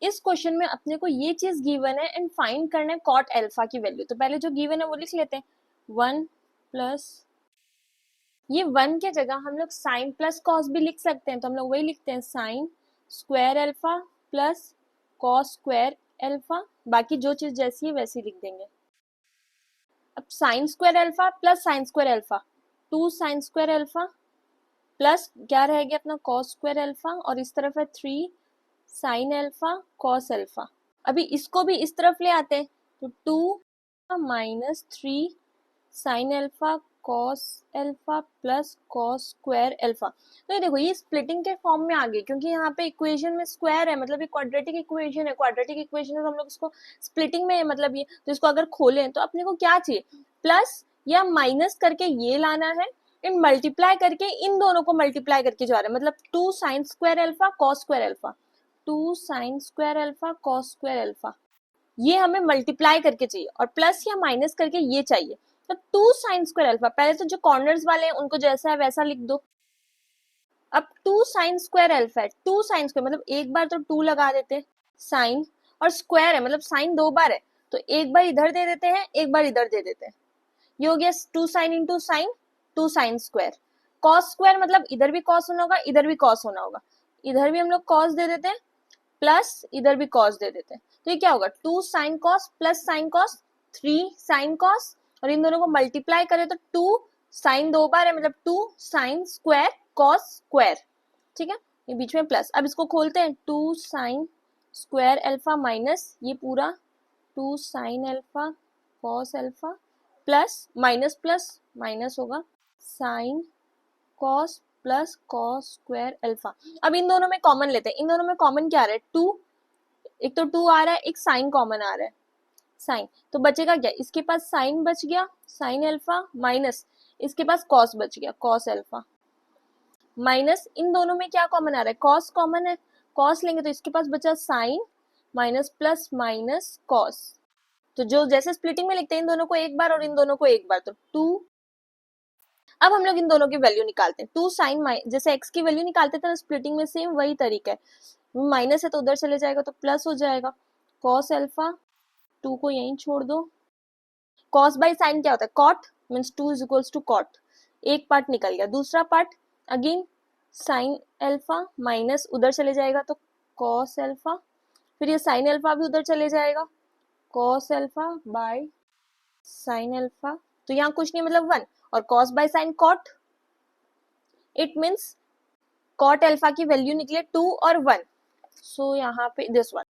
इस क्वेश्चन में अपने को ये चीज गिवन है एंड फाइंड करना है कॉट अल्फा की वैल्यू। तो पहले जो गिवन है वो लिख लेते हैं, 1 प्लस, ये 1 के जगह हम लोग साइन प्लस कॉस भी लिख सकते हैं, तो हम लोग वही लिखते हैं sine square alpha plus cos square alpha, बाकी जो चीज जैसी है वैसी लिख देंगे। अब sine square alpha plus sine square alpha, 2 sine square alpha plus क्या रहेगा अपना कॉस स्क्वायर अल्फा, और इस तरफ है 3 साइन अल्फा कॉस अल्फा। अभी इसको भी इस तरफ ले आते हैं, तो 2 minus 3 sign alpha cos alpha plus cos square alpha. तो ये देखो ये स्प्लिटिंग के फॉर्म में आ गई, क्योंकि यहाँ पे इक्वेशन में स्क्वायर है, मतलब ये क्वाड्रेटिक इक्वेशन है। क्वाड्रेटिक इक्वेशन है तो हम लोग इसको स्प्लिटिंग में मतलब ये, तो इसको अगर खोलें तो अपने को क्या चाहिए, प्लस या माइनस करके ये लाना है, इन मल्टीप्लाई करके इन दोनों को मल्टीप्लाई करके जा रहा है, मतलब 2 sine square alpha cos square alpha, 2 sine square alpha cos square alpha, ये हमें मल्टीप्लाई करके चाहिए, और प्लस या माइनस करके ये चाहिए। तो 2 साइन स्क्वायर अल्फा, पहले तो जो कॉर्नर्स वाले हैं उनको जैसा है वैसा लिख दो। अब 2 साइन स्क्वायर अल्फा है, 2 साइन स्क्वायर मतलब एक बार तो 2 लगा देते साइन, और स्क्वायर है मतलब साइन 2 बार है, तो एक बार इधर दे देते हैं एक बार इधर दे देते हैं, ये हो गया 2 sine into sine, 2 sine square. Cos square मतलब इधर भी कॉस होना होगा इधर भी कॉस होना होगा, इधर भी हम लोग कॉस दे देते हैं प्लस इधर भी कॉस दे देते हैं, तो ये क्या होगा 2 sign cos plus sine cos 3 sine cos, और इन दोनों को मल्टीप्लाई करें तो 2 साइन 2 बार है मतलब 2 साइन स्क्वायर कॉस स्क्वायर, ठीक है, ये बीच में प्लस। अब इसको खोलते हैं, 2 साइन स्क्वायर अल्फा माइनस ये पूरा 2 sine alpha cos alpha plus minus plus minus होगा sine cos plus cos square alpha. अब इन दोनों में कॉमन लेते हैं, इन दोनों में कॉमन क्या आ रहा है 2, एक तो 2 आ रहा है, एक साइन कॉमन आ रहा है, साइन, तो बचेगा क्या, इसके पास साइन बच गया साइन अल्फा, माइनस इसके पास कॉस बच गया कॉस अल्फा, माइनस इन दोनों में क्या कॉमन आ रहा है, कॉस कॉमन है, कॉस लेंगे तो इसके पास बचा sine minus plus minus cos, तो जो जैसे स्प्लिटिंग में लिखते हैं इन दोनों को एक बार और इन दोनों को एक बार, तो 2। अब हम लोग इन दोनों की वैल्यू निकालते हैं, 2 साइन जैसे x की वैल्यू निकालते थे ना स्प्लिटिंग में, सेम वही तरीका है, माइनस है तो उधर चले जाएगा तो प्लस हो जाएगा, कॉस अल्फा 2 को यहीं छोड़ दो, कॉस बाय साइन क्या होता है cot, means 2 is equals to cot, एक पार्ट निकल गया, दूसरा part again sine alpha minus उधर चले जाएगा तो कॉस अल्फा, फिर ये साइन अल्फा भी उधर चले जाएगा cos alpha by sine alpha, तो यहाँ कुछ नहीं मतलब 1, और cos by sine cot, it means cot alpha की वैल्यू निकले 2 और 1, सो यहाँ पे दिस वन।